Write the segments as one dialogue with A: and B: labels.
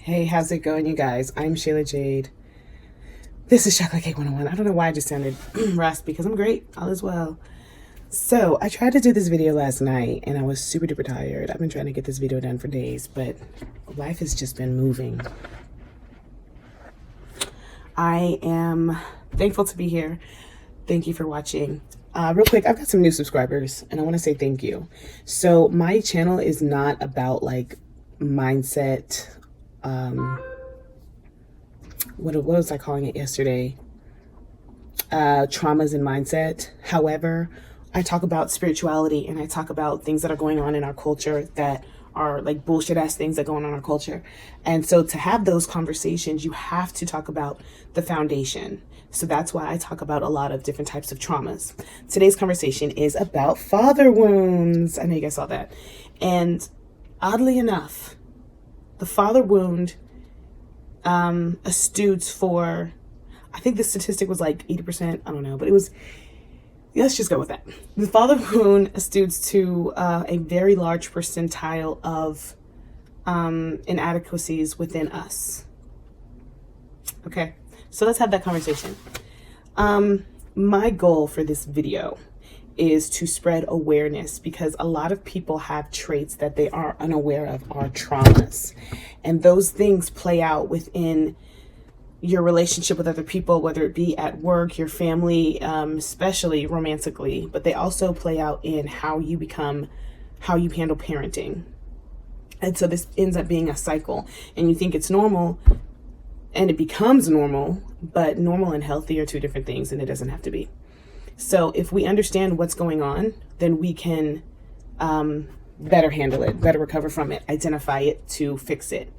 A: Hey, how's it going, you guys? I'm Shayla Jade. This is Chocolate Cake 101. I don't know why I just sounded raspy because I'm great. All is well. So, I tried to do this video last night and I was super duper tired. I've been trying to get this video done for days, but life has just been moving. I am thankful to be here. Thank you for watching. Real quick, I've got some new subscribers and I want to say thank you. So, my channel is not about like mindset. What was I calling it yesterday? Traumas and mindset. However, I talk about spirituality and I talk about things that are going on in our culture that are like bullshit ass things that go on in our culture. And so to have those conversations, you have to talk about the foundation. So that's why I talk about a lot of different types of traumas. Today's conversation is about father wounds. I know you guys saw that. And oddly enough, the father wound astutes for, I think the statistic was like 80%, I don't know, but it was, let's just go with that. The father wound astutes to a very large percentile of inadequacies within us. Okay, so let's have that conversation. My goal for this video is to spread awareness because a lot of people have traits that they are unaware of, are traumas. And those things play out within your relationship with other people, whether it be at work, your family, especially romantically, but they also play out in how you handle parenting. And so this ends up being a cycle and you think it's normal and it becomes normal, but normal and healthy are two different things and it doesn't have to be. So if we understand what's going on, then we can better handle it, better recover from it, identify it to fix it.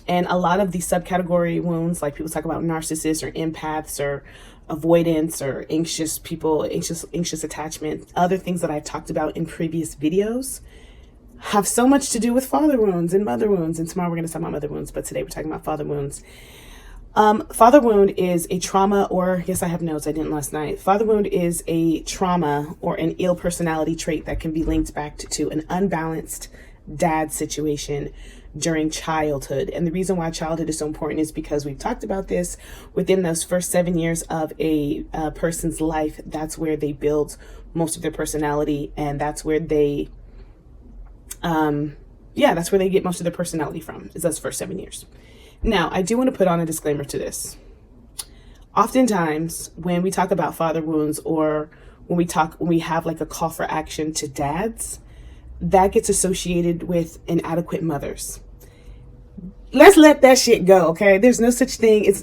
A: And a lot of these subcategory wounds, like people talk about narcissists or empaths or avoidance or anxious people, anxious attachment, other things that I've talked about in previous videos have so much to do with father wounds and mother wounds. And tomorrow we're going to talk about mother wounds, but today we're talking about father wounds. Father wound is a trauma, or yes, I have notes, I didn't last night. Father wound is a trauma or an ill personality trait that can be linked back to an unbalanced dad situation during childhood. And the reason why childhood is so important is because we've talked about this within those first 7 years of a person's life. That's where they build most of their personality, and that's where they, that's where they get most of their personality from, is those first 7 years. Now, I do want to put on a disclaimer to this. Oftentimes, when we talk about father wounds or when we have like a call for action to dads, that gets associated with inadequate mothers. Let's let that shit go, okay? There's no such thing.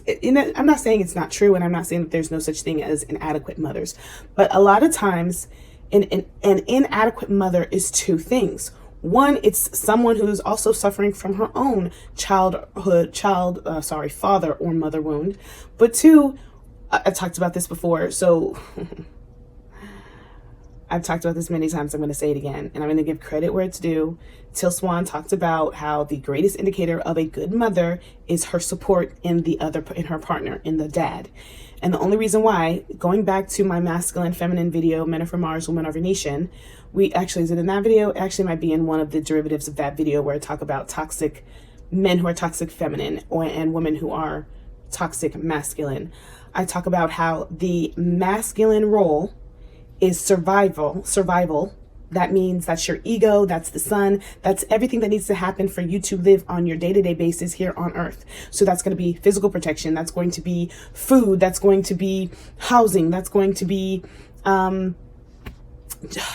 A: I'm not saying it's not true, and I'm not saying that there's no such thing as inadequate mothers. But a lot of times, an inadequate mother is two things. One, it's someone who's also suffering from her own father or mother wound. But two, I talked about this before, so I've talked about this many times. I'm going to say it again, and I'm going to give credit where it's due. Till Swan talked about how the greatest indicator of a good mother is her support in her partner, in the dad. And the only reason why, going back to my masculine feminine video, Men Are From Mars, Women Are Venetian, is it in that video? It actually might be in one of the derivatives of that video where I talk about toxic men who are toxic feminine and women who are toxic masculine. I talk about how the masculine role is survival. That means that's your ego, that's the sun, that's everything that needs to happen for you to live on your day-to-day basis here on earth. So that's going to be physical protection, that's going to be food, that's going to be housing, that's going to be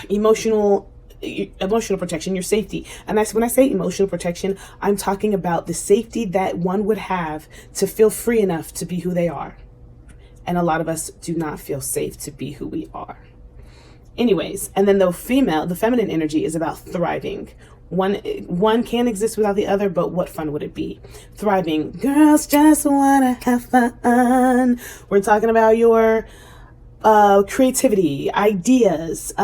A: emotional protection, your safety. And when I say emotional protection, I'm talking about the safety that one would have to feel free enough to be who they are. And a lot of us do not feel safe to be who we are. Anyways, and then the feminine energy is about thriving. One can't exist without the other, but what fun would it be? Thriving. Girls just wanna have fun. We're talking about your creativity, ideas.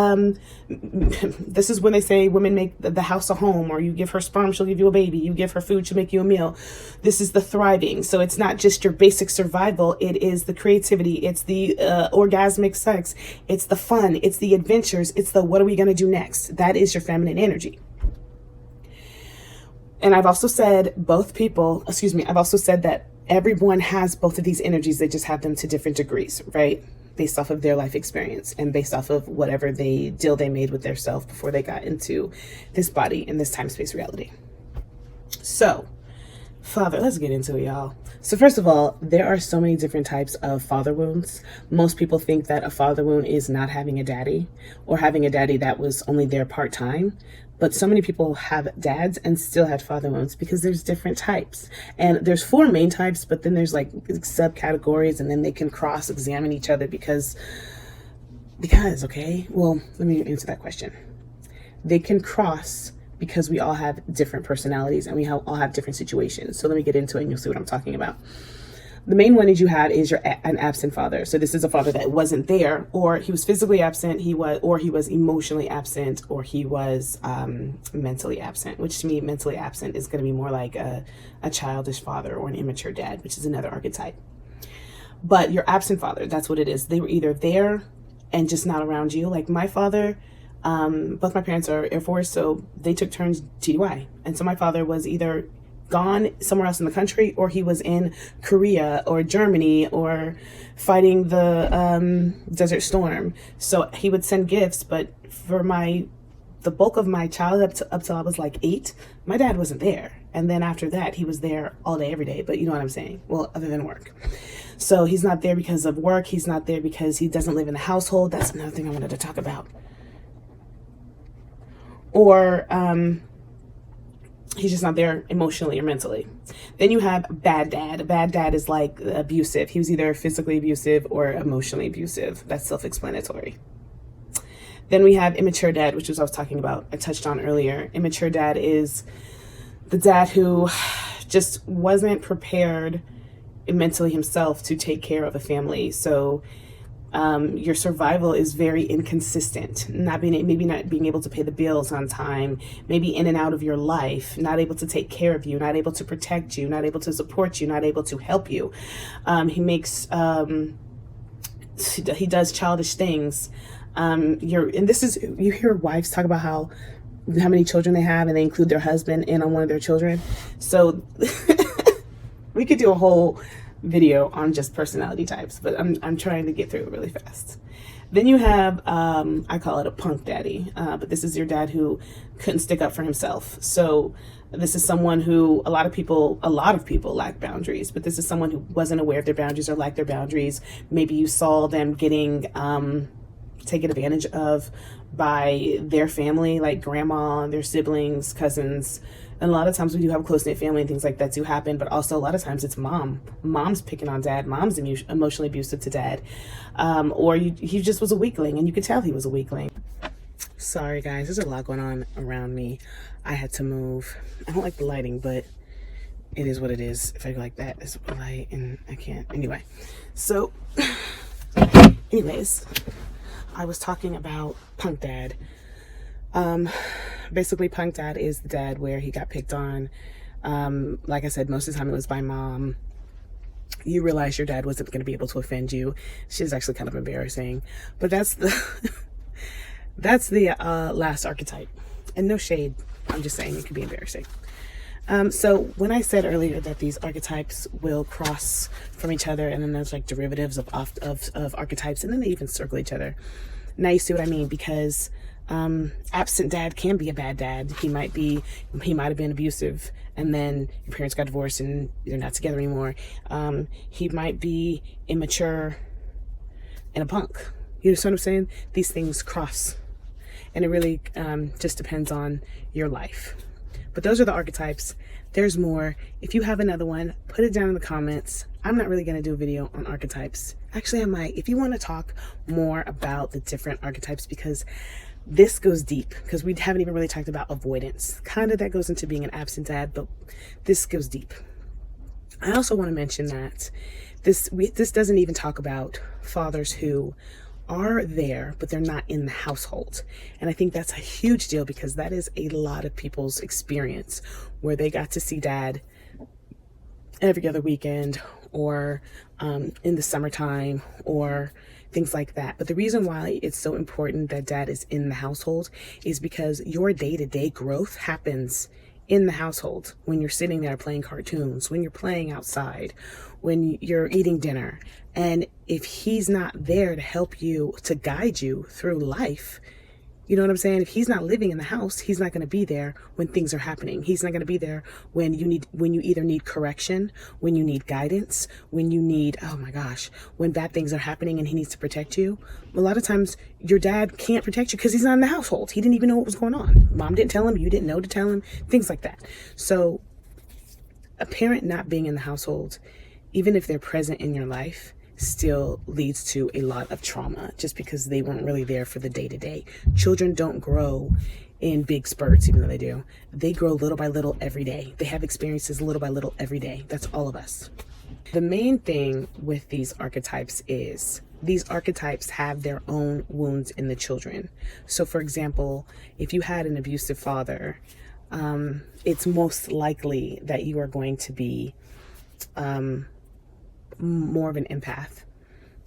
A: This is when they say women make the house a home, or you give her sperm, she'll give you a baby. You give her food, she'll make you a meal. This is the thriving. So it's not just your basic survival. It is the creativity. It's the orgasmic sex. It's the fun. It's the adventures. It's the what are we going to do next? That is your feminine energy. And I've also said I've also said that everyone has both of these energies. They just have them to different degrees, right? Based off of their life experience and based off of whatever deal they made with their self before they got into this body in this time space reality. So, father, let's get into it, y'all. So first of all, there are so many different types of father wounds. Most people think that a father wound is not having a daddy or having a daddy that was only there part-time. But so many people have dads and still had father wounds because there's different types. And there's 4 main types, but then there's like subcategories, and then they can cross-examine each other because, okay? Well, let me answer that question. They can cross because we all have different personalities and we all have different situations. So let me get into it and you'll see what I'm talking about. The main one is an absent father. So this is a father that wasn't there, or he was physically absent, he was emotionally absent, or he was mentally absent, which to me, mentally absent is going to be more like a childish father or an immature dad, which is another archetype. But your absent father, that's what it is. They were either there and just not around you. Like my father, both my parents are Air Force, so they took turns TDY. And so my father was either gone somewhere else in the country, or he was in Korea or Germany or fighting the Desert Storm. So he would send gifts, but for the bulk of my childhood up till I was like 8, my dad wasn't there. And then after that, he was there all day, every day. But you know what I'm saying? Well, other than work. So he's not there because of work. He's not there because he doesn't live in the household. That's another thing I wanted to talk about. Or he's just not there emotionally or mentally. Then you have bad dad. A bad dad is like abusive. He was either physically abusive or emotionally abusive. That's self-explanatory. Then we have immature dad, which was I was talking about. I touched on earlier. Immature dad is the dad who just wasn't prepared mentally himself to take care of a family. So your survival is very inconsistent, maybe not being able to pay the bills on time, maybe in and out of your life, not able to take care of you, not able to protect you, not able to support you, not able to help you. He does childish things. You hear wives talk about how many children they have and they include their husband in on one of their children. So we could do a whole video on just personality types, but I'm trying to get through it really fast. Then you have I call it a punk daddy, but this is your dad who couldn't stick up for himself. So this is someone who a lot of people lack boundaries, but this is someone who wasn't aware of their boundaries or lacked their boundaries. Maybe you saw them getting taken advantage of by their family, like grandma, their siblings, cousins. And a lot of times we do have a close-knit family and things like that do happen, but also a lot of times it's mom's picking on dad, mom's emotionally abusive to dad, or he just was a weakling, and you could tell he was a weakling. Sorry guys, there's a lot going on around me. I had to move. I don't like the lighting, but it is what it is. If I go like that, it's light and I can't. Anyway, so anyways, I was talking about punk dad. Basically punk dad is the dad where he got picked on. Like I said, most of the time it was by mom. You realize your dad wasn't going to be able to offend you. She's actually kind of embarrassing, but that's the last archetype. And no shade, I'm just saying it could be embarrassing. So when I said earlier that these archetypes will cross from each other, and then there's like derivatives of archetypes, and then they even circle each other. Now you see what I mean, because absent dad can be a bad dad. He might have been abusive, and then your parents got divorced and they're not together anymore. He might be immature and a punk. You know what I'm saying? These things cross, and it really just depends on your life. But those are the archetypes. There's more. If you have another one, put it down in the comments. I'm not really going to do a video on archetypes. Actually, I might. If you want to talk more about the different archetypes, because this goes deep, because we haven't even really talked about avoidance. Kind of that goes into being an absent dad, but this goes deep. I also want to mention that this doesn't even talk about fathers who are there, but they're not in the household. And I think that's a huge deal, because that is a lot of people's experience, where they got to see dad every other weekend, or in the summertime, or things like that. But the reason why it's so important that dad is in the household is because your day-to-day growth happens in the household, when you're sitting there playing cartoons, when you're playing outside, when you're eating dinner. And if he's not there to help you, to guide you through life, you know what I'm saying? If he's not living in the house, he's not going to be there when things are happening. He's not going to be there when you either need correction, when you need guidance, when you need, oh my gosh, when bad things are happening and he needs to protect you. A lot of times your dad can't protect you because he's not in the household. He didn't even know what was going on. Mom didn't tell him. You didn't know to tell him, things like that. So a parent not being in the household, even if they're present in your life, still leads to a lot of trauma just because they weren't really there for the day-to-day. Children don't grow in big spurts, even though they do. They grow little by little every day. They have experiences little by little every day. That's all of us. The main thing with these archetypes is these archetypes have their own wounds in the children. So for example, if you had an abusive father, it's most likely that you are going to be more of an empath.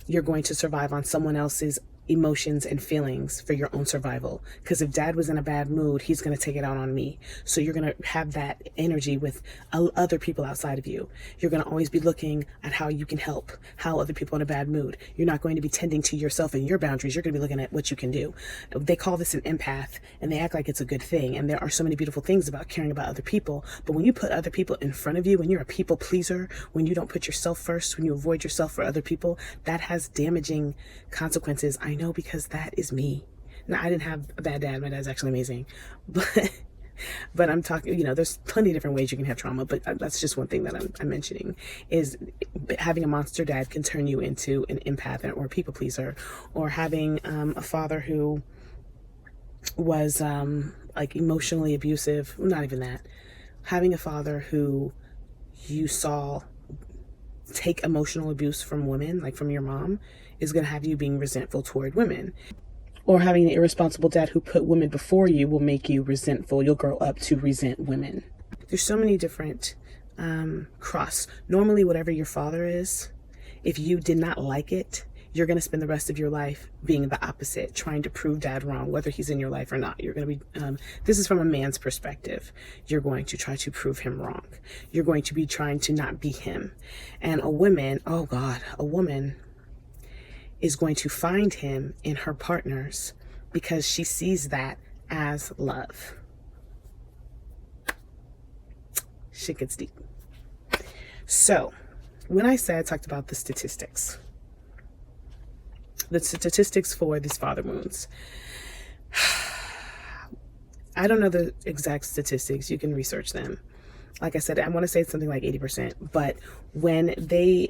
A: You're going to survive on someone else's emotions and feelings for your own survival. Because if dad was in a bad mood, he's going to take it out on me. So you're going to have that energy with other people outside of you. You're going to always be looking at how you can help, how other people are in a bad mood. You're not going to be tending to yourself and your boundaries. You're going to be looking at what you can do. They call this an empath and they act like it's a good thing. And there are so many beautiful things about caring about other people. But when you put other people in front of you, when you're a people pleaser, when you don't put yourself first, when you avoid yourself for other people, that has damaging consequences. I know, because that is me. Now, I didn't have a bad dad. My dad's actually amazing. But I'm talking, there's plenty of different ways you can have trauma, but that's just one thing that I'm mentioning, is having a monster dad can turn you into an empath or a people pleaser, or having a father who was like emotionally abusive. Not even that. Having a father who you saw take emotional abuse from women, like from your mom, is going to have you being resentful toward women. Or having an irresponsible dad who put women before you will make you resentful. You'll grow up to resent women. There's so many different cross. Normally, whatever your father is, if you did not like it, you're going to spend the rest of your life being the opposite, trying to prove dad wrong, whether he's in your life or not. You're going to be, this is from a man's perspective. You're going to try to prove him wrong. You're going to be trying to not be him. And a woman, oh God, a woman is going to find him in her partners because she sees that as love. Shit gets deep. So when I talked about the statistics for these father wounds, I don't know the exact statistics. You can research them. Like I said, I want to say it's something like 80%, but when they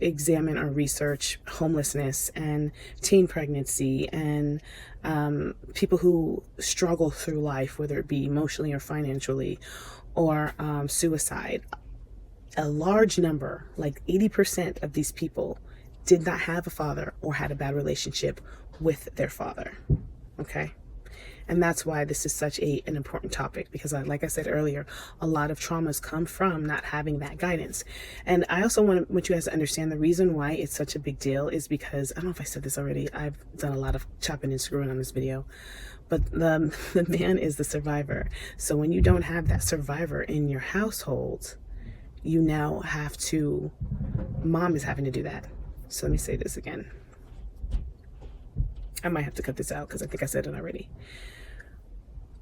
A: examine or research homelessness and teen pregnancy and people who struggle through life, whether it be emotionally or financially, or suicide, a large number, like 80% of these people, did not have a father or had a bad relationship with their father. Okay? And that's why this is such an important topic, because like I said earlier, a lot of traumas come from not having that guidance. And I also want you guys to understand the reason why it's such a big deal is because, I don't know if I said this already, I've done a lot of chopping and screwing on this video, but the man is the survivor. So when you don't have that survivor in your household, you now have to, mom is having to do that. So let me say this again. I might have to cut this out because I think I said it already.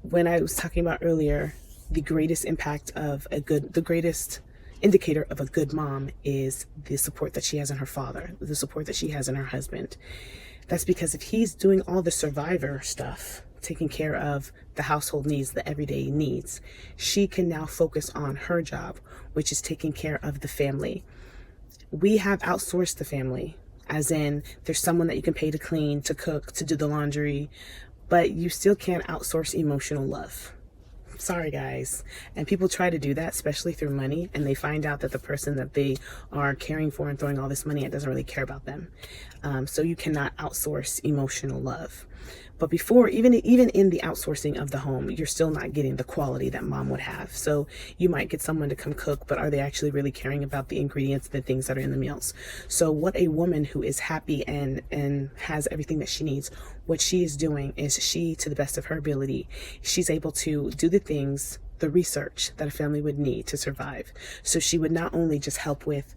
A: When I was talking about earlier, the greatest impact of the greatest indicator of a good mom is the support that she has in her father, the support that she has in her husband. That's because if he's doing all the survivor stuff, taking care of the household needs, the everyday needs, she can now focus on her job, which is taking care of the family. We have outsourced the family, as in there's someone that you can pay to clean, to cook, to do the laundry, but you still can't outsource emotional love. Sorry, guys. And people try to do that, especially through money, and they find out that the person that they are caring for and throwing all this money at doesn't really care about them. So you cannot outsource emotional love. But before, even in the outsourcing of the home, you're still not getting the quality that mom would have. So you might get someone to come cook, but are they actually really caring about the ingredients, the things that are in the meals? So what a woman who is happy and has everything that she needs, what she is doing is she, to the best of her ability, she's able to do the things the research that a family would need to survive. So she would not only just help with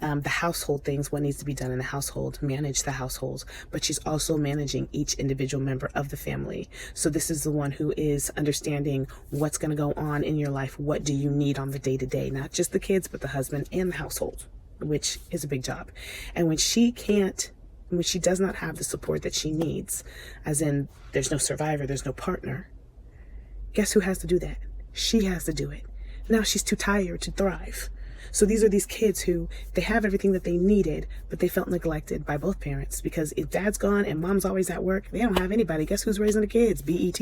A: the household things, what needs to be done in the household, manage the household, but she's also managing each individual member of the family. So this is the one who is understanding what's going to go on in your life. What do you need on the day to day? Not just the kids, but the husband and the household, which is a big job. And when she does not have the support that she needs, as in there's no survivor, there's no partner, guess who has to do that? She has to do it. Now she's too tired to thrive. So these are these kids who, they have everything that they needed, but they felt neglected by both parents, because if dad's gone and mom's always at work, they don't have anybody. Guess who's raising the kids? BET?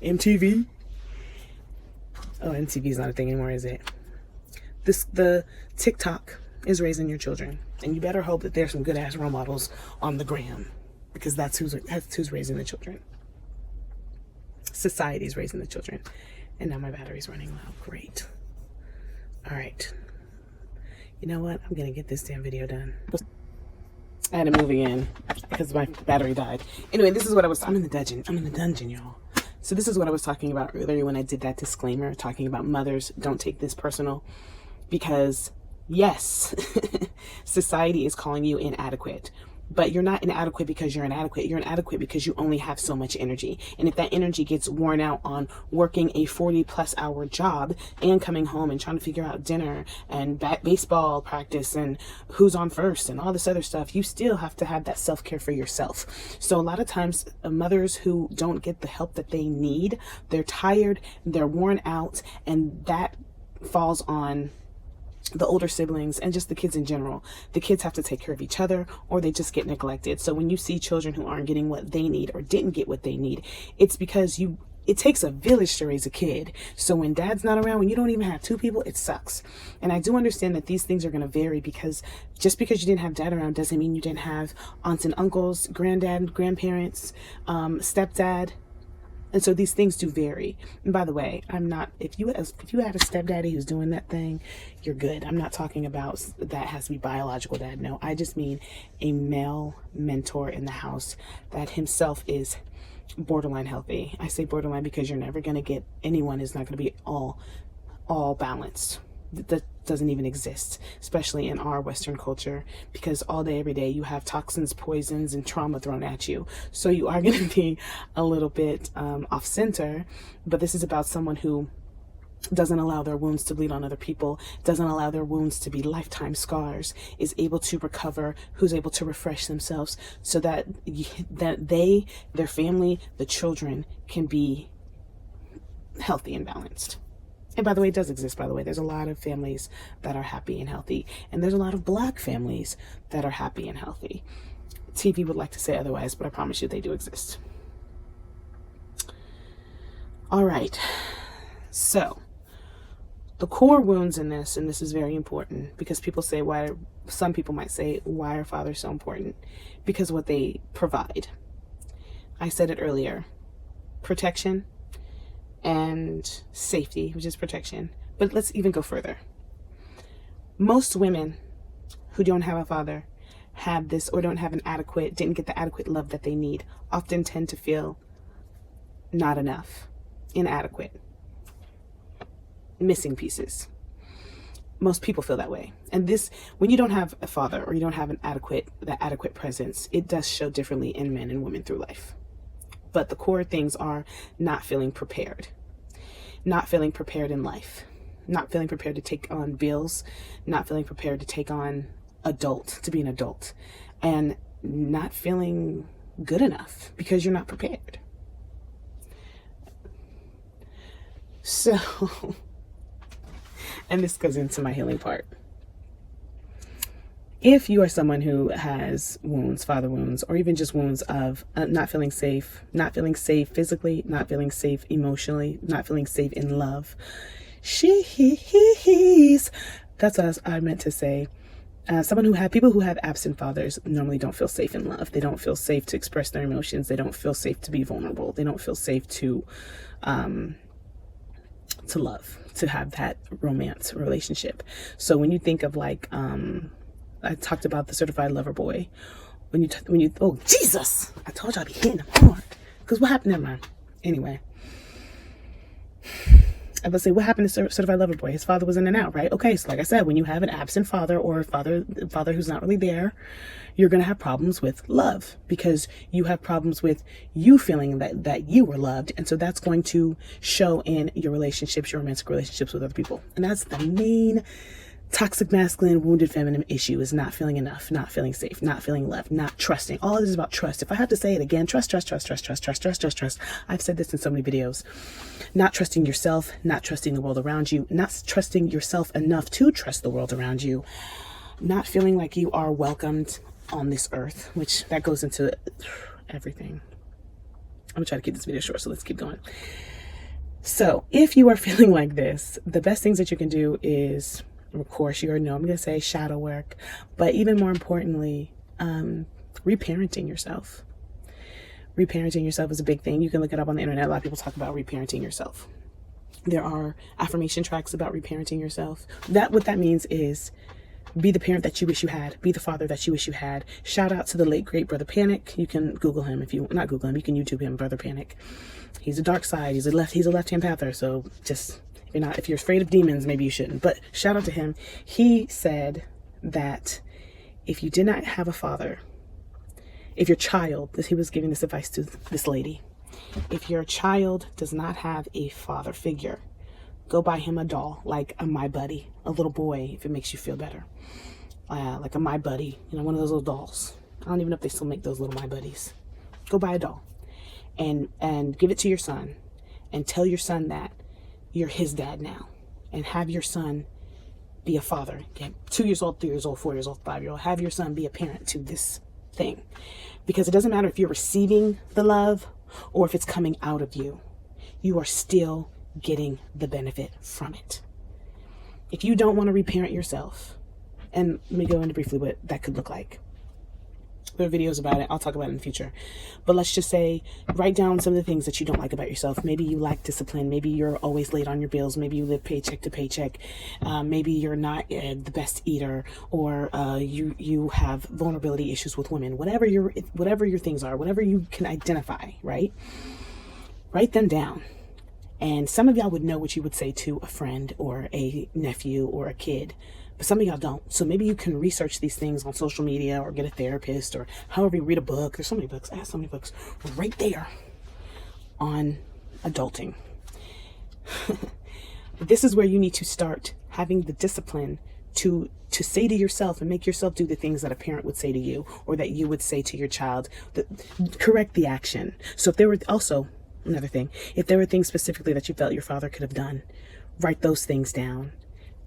A: MTV? Oh, MTV's not a thing anymore, is it? The TikTok is raising your children, and you better hope that there's some good ass role models on the gram, because that's who's raising the children. Society's raising the children. And now my battery's running low. Great. All right. You know what? I'm going to get this damn video done. I had to move again because my battery died. Anyway, this is what I'm in the dungeon. I'm in the dungeon, y'all. So this is what I was talking about earlier when I did that disclaimer, talking about mothers. Don't take this personal, because yes, society is calling you inadequate. But you're not inadequate because you're inadequate. You're inadequate because you only have so much energy. And if that energy gets worn out on working a 40+ hour job and coming home and trying to figure out dinner and baseball practice and who's on first and all this other stuff, you still have to have that self-care for yourself. So a lot of times mothers who don't get the help that they need, they're tired, they're worn out, and that falls on the older siblings and just the kids in general. The kids have to take care of each other, or they just get neglected. So when you see children who aren't getting what they need or didn't get what they need, it's because it takes a village to raise a kid. So when dad's not around, when you don't even have two people, it sucks. And I do understand that these things are going to vary, because just because you didn't have dad around doesn't mean you didn't have aunts and uncles, granddad, grandparents, stepdad. And so these things do vary. And by the way, if you had a stepdaddy who's doing that thing, you're good. I'm not talking about that has to be biological dad. No, I just mean a male mentor in the house that himself is borderline healthy. I say borderline because you're never going to get anyone is not going to be all balanced. That doesn't even exist, especially in our Western culture, because all day, every day, you have toxins, poisons, and trauma thrown at you. So you are going to be a little bit off center, but this is about someone who doesn't allow their wounds to bleed on other people, doesn't allow their wounds to be lifetime scars, is able to recover, who's able to refresh themselves so that they, their family, the children can be healthy and balanced. And by the way, it does exist, by the way. There's a lot of families that are happy and healthy. And there's a lot of Black families that are happy and healthy. TV would like to say otherwise, but I promise you they do exist. All right. So the core wounds in this, and this is very important, because people say, some people might say, why are fathers so important? Because what they provide. I said it earlier. Protection and safety, which is protection. But let's even go further. Most women who don't have a father have this, or didn't get the adequate love that they need, often tend to feel not enough, inadequate, missing pieces. Most people feel that way. And this, when you don't have a father, or you don't have that adequate presence, it does show differently in men and women through life. But the core things are not feeling prepared in life, not feeling prepared to take on bills, not feeling prepared to take on to be an adult, and not feeling good enough because you're not prepared. So, and this goes into my healing part. If you are someone who has wounds, father wounds, or even just wounds of not feeling safe physically, not feeling safe emotionally, not feeling safe in love, that's what I meant to say. People who have absent fathers normally don't feel safe in love. They don't feel safe to express their emotions. They don't feel safe to be vulnerable. They don't feel safe to love, to have that romance relationship. So when you think of I talked about the certified lover boy. Oh Jesus! I told you I'd be hitting him hard. Because what happened? Never mind. Anyway, I would say, what happened to Certified Lover Boy? His father was in and out, right? Okay, so like I said, when you have an absent father or a father who's not really there, you're going to have problems with love because you have problems with you feeling that you were loved. And so that's going to show in your relationships, your romantic relationships with other people. And that's the main toxic masculine wounded feminine issue, is not feeling enough, not feeling safe, not feeling loved, not trusting. All of this is about trust. If I have to say it again, trust. I've said this in so many videos. Not trusting yourself, not trusting the world around you, not trusting yourself enough to trust the world around you, not feeling like you are welcomed on this earth, which that goes into everything. I'm gonna try to keep this video short, so let's keep going. So if you are feeling like this, the best things that you can do is, of course, you already know I'm going to say shadow work, but even more importantly, reparenting yourself. Reparenting yourself is a big thing. You can look it up on the internet. A lot of people talk about reparenting yourself. There are affirmation tracks about reparenting yourself. What that means is be the parent that you wish you had. Be the father that you wish you had. Shout out to the late, great Brother Panic. You can Google him if you, not Google him, you can YouTube him, Brother Panic. He's a dark side. He's a left-hand pather. So just, if you're afraid of demons, maybe you shouldn't. But shout out to him. He said that if you did not have a father, if your child, he was giving this advice to this lady, if your child does not have a father figure, go buy him a doll, like a My Buddy, a little boy, if it makes you feel better. Like a My Buddy, one of those little dolls. I don't even know if they still make those little My Buddies. Go buy a doll and give it to your son and tell your son that you're his dad now, and have your son be a father. 2 years old, 3 years old, 4 years old, 5-year-old. Have your son be a parent to this thing, because it doesn't matter if you're receiving the love or if it's coming out of you. You are still getting the benefit from it. If you don't want to reparent yourself, and let me go into briefly what that could look like. There are videos about it. I'll talk about it in the future. But let's just say, write down some of the things that you don't like about yourself. Maybe you lack discipline. Maybe you're always late on your bills. Maybe you live paycheck to paycheck. Maybe you're not the best eater, or you have vulnerability issues with women. Whatever your things are, whatever you can identify, right? Write them down. And some of y'all would know what you would say to a friend or a nephew or a kid, but some of y'all don't. So maybe you can research these things on social media or get a therapist, or however you read a book. There's so many books. I have so many books right there on adulting. This is where you need to start having the discipline to say to yourself and make yourself do the things that a parent would say to you, or that you would say to your child. Correct the action. So if there were also, another thing, if there were things specifically that you felt your father could have done, write those things down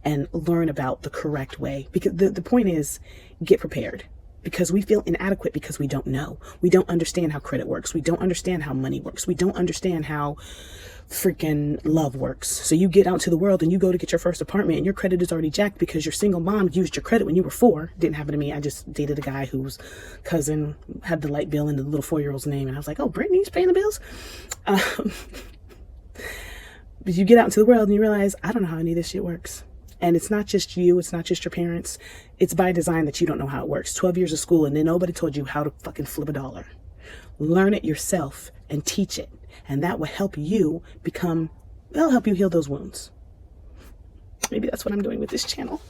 A: and learn about the correct way. Because the point is, get prepared. Because we feel inadequate because we don't know. We don't understand how credit works. We don't understand how money works. We don't understand how freaking love works. So you get out to the world and you go to get your first apartment and your credit is already jacked because your single mom used your credit when you were 4. Didn't happen to me. I just dated a guy whose cousin had the light bill in the little 4-year-old's name, and I was like, oh, Brittany's paying the bills. But you get out into the world and you realize, I don't know how any of this shit works. And it's not just you, it's not just your parents. It's by design that you don't know how it works. 12 years of school and then nobody told you how to fucking flip a dollar. Learn it yourself and teach it. And that will help you that'll help you heal those wounds. Maybe that's what I'm doing with this channel.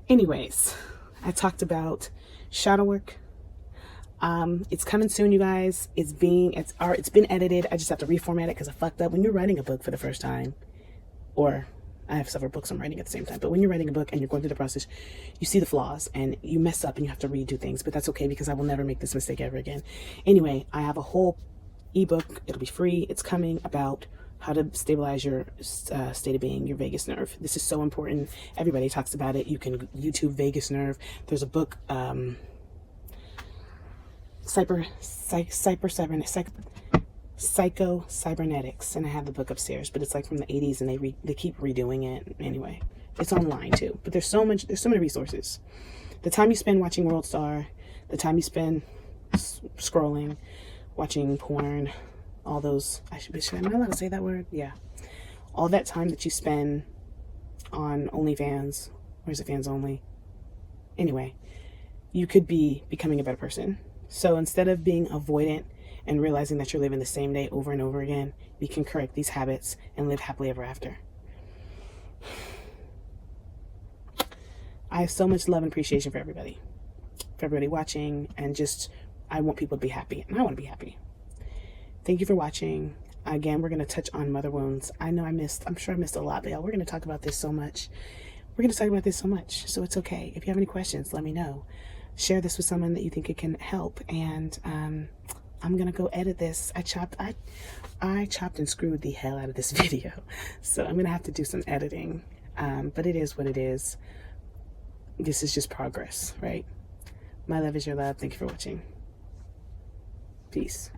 A: Anyways, I talked about shadow work. It's coming soon, you guys. It's been edited. I just have to reformat it because I fucked up. When you're writing a book for the first time, or I have several books I'm writing at the same time, but when you're writing a book and you're going through the process, you see the flaws and you mess up and you have to redo things, but that's okay because I will never make this mistake ever again. Anyway, I have a whole ebook. It'll be free. It's coming, about how to stabilize your state of being, your vagus nerve. This is so important. Everybody talks about it. You can YouTube vagus nerve. There's a book, Psycho-Cybernetics, and I have the book upstairs, but it's like from the 80s and they keep redoing it. Anyway, it's online too, but there's so many resources. The time you spend watching World Star, the time you spend scrolling, watching porn, all those, am I allowed to say that word? Yeah. All that time that you spend on OnlyFans, or is it fans only? Anyway, you could be becoming a better person. So instead of being avoidant and realizing that you're living the same day over and over again, we can correct these habits and live happily ever after. I have so much love and appreciation for everybody watching, and just, I want people to be happy, and I want to be happy. Thank you for watching. Again, we're going to touch on mother wounds. I'm sure I missed a lot, but y'all, we're going to talk about this so much. So it's okay. If you have any questions, let me know. Share this with someone that you think it can help. And I'm going to go edit this. I chopped and screwed the hell out of this video. So I'm going to have to do some editing. But it is what it is. This is just progress, right? My love is your love. Thank you for watching. Peace.